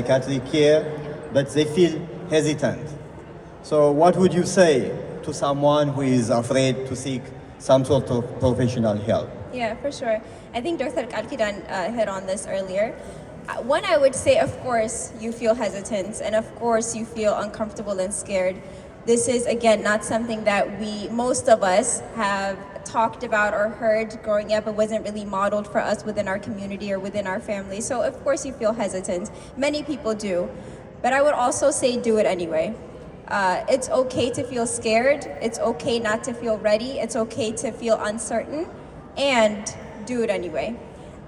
psychiatric care, but they feel hesitant. So what would you say to someone who is afraid to seek some sort of professional help? Yeah, for sure. I think Dr. Kalkidan hit on this earlier. One, I would say, of course, you feel hesitant, and of course, you feel uncomfortable and scared. This is, again, not something that most of us, have talked about or heard growing up. It wasn't really modeled for us within our community or within our family. So, of course, you feel hesitant. Many people do. But I would also say do it anyway. It's okay to feel scared. It's okay not to feel ready. It's okay to feel uncertain, and do it anyway.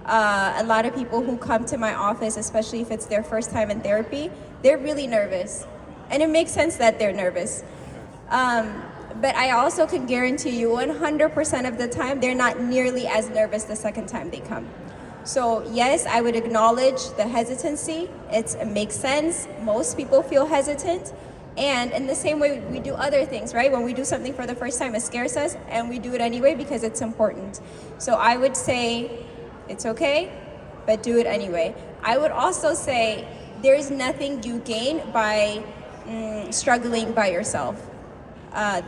A lot of people who come to my office, especially if it's their first time in therapy, they're really nervous. And it makes sense that they're nervous. But I also can guarantee you 100% of the time, they're not nearly as nervous the second time they come. So yes, I would acknowledge the hesitancy. It makes sense. Most people feel hesitant. And in the same way we do other things, right? When we do something for the first time, it scares us, and we do it anyway because it's important. So I would say it's okay, but do it anyway. I would also say there's nothing you gain by struggling by yourself.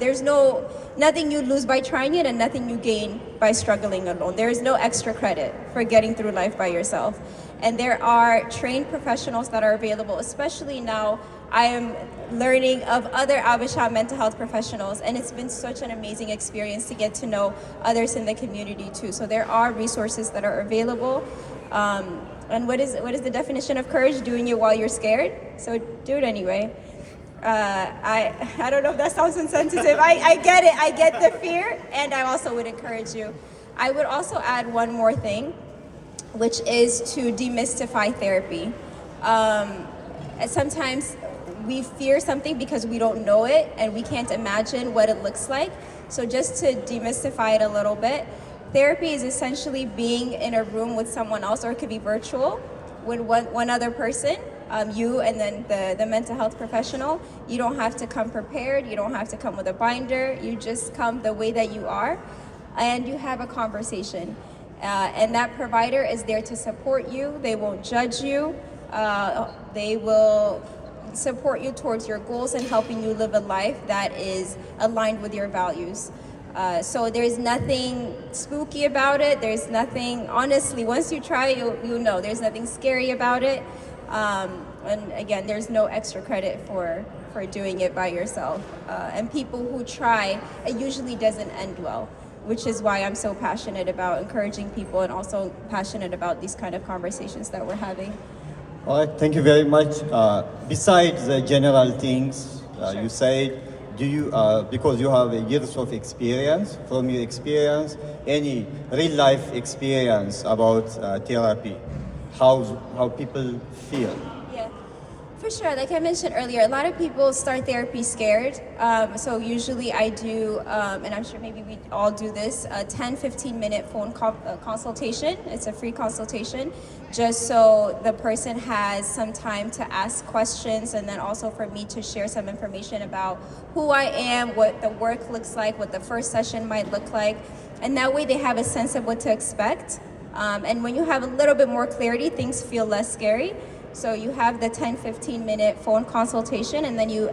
There's nothing you lose by trying it, and nothing you gain by struggling alone. There is no extra credit for getting through life by yourself. And there are trained professionals that are available, especially now. I am learning of other Abisha mental health professionals, and it's been such an amazing experience to get to know others in the community too. So there are resources that are available. And what is the definition of courage? Doing it while you're scared. So do it anyway. I don't know if that sounds insensitive. I get it. I get the fear, and I also would encourage you. I would also add one more thing, which is to demystify therapy. Sometimes we fear something because we don't know it and we can't imagine what it looks like. So just to demystify it a little bit, therapy is essentially being in a room with someone else, or it could be virtual, with one other person, you and then the mental health professional. You don't have to come prepared. You don't have to come with a binder. You just come the way that you are, and you have a conversation. And that provider is there to support you. They won't judge you. They will support you towards your goals and helping you live a life that is aligned with your values. So there's nothing spooky about it. There's nothing, honestly, once you try it, you'll know. There's nothing scary about it. And again, there's no extra credit for doing it by yourself. And people who try, it usually doesn't end well, which is why I'm so passionate about encouraging people, and also passionate about these kind of conversations that we're having. All right, thank you very much. Besides the general things Sure. you said, do you, because you have years of experience, from your experience, any real life experience about therapy, how people feel? Yeah, for sure. Like I mentioned earlier, a lot of people start therapy scared. So usually I do, and I'm sure maybe we all do this, a 10-15 minute phone consultation. It's a free consultation, just so the person has some time to ask questions, and then also for me to share some information about who I am, what the work looks like, what the first session might look like. And that way they have a sense of what to expect. And when you have a little bit more clarity, things feel less scary. So you have the 10-15 minute phone consultation, and then you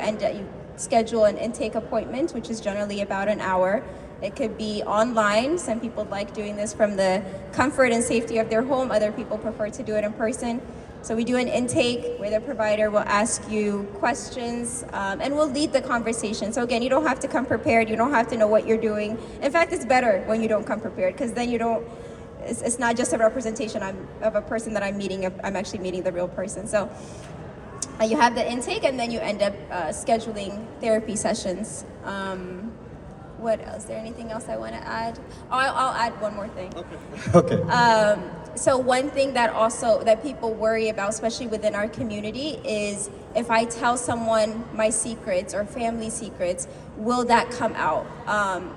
schedule an intake appointment, which is generally about an hour. It could be online. Some people like doing this from the comfort and safety of their home. Other people prefer to do it in person. So we do an intake where the provider will ask you questions, and will lead the conversation. So again, you don't have to come prepared. You don't have to know what you're doing. In fact, it's better when you don't come prepared, because then it's not just a representation of a person that I'm meeting. I'm actually meeting the real person. So you have the intake, and then you end up scheduling therapy sessions. What else? Is there anything else I want to add? Oh, I'll add one more thing. Okay. So one thing that people worry about, especially within our community, is if I tell someone my secrets or family secrets, will that come out?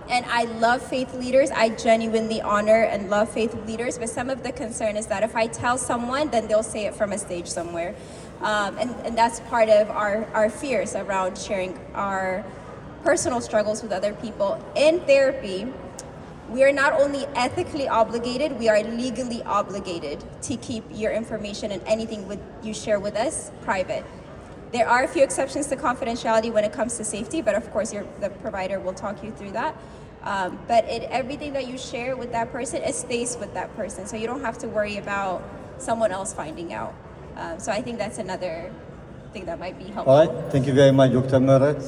And I love faith leaders. I genuinely honor and love faith leaders, but some of the concern is that if I tell someone, then they'll say it from a stage somewhere. And that's part of our fears around sharing our personal struggles with other people. In therapy, we are not only ethically obligated, we are legally obligated to keep your information and anything you share with us private. There are a few exceptions to confidentiality when it comes to safety, but of course the provider will talk you through that. But everything that you share with that person, it stays with that person. So you don't have to worry about someone else finding out. So I think that's another thing that might be helpful. All right, thank you very much, Dr. Meret.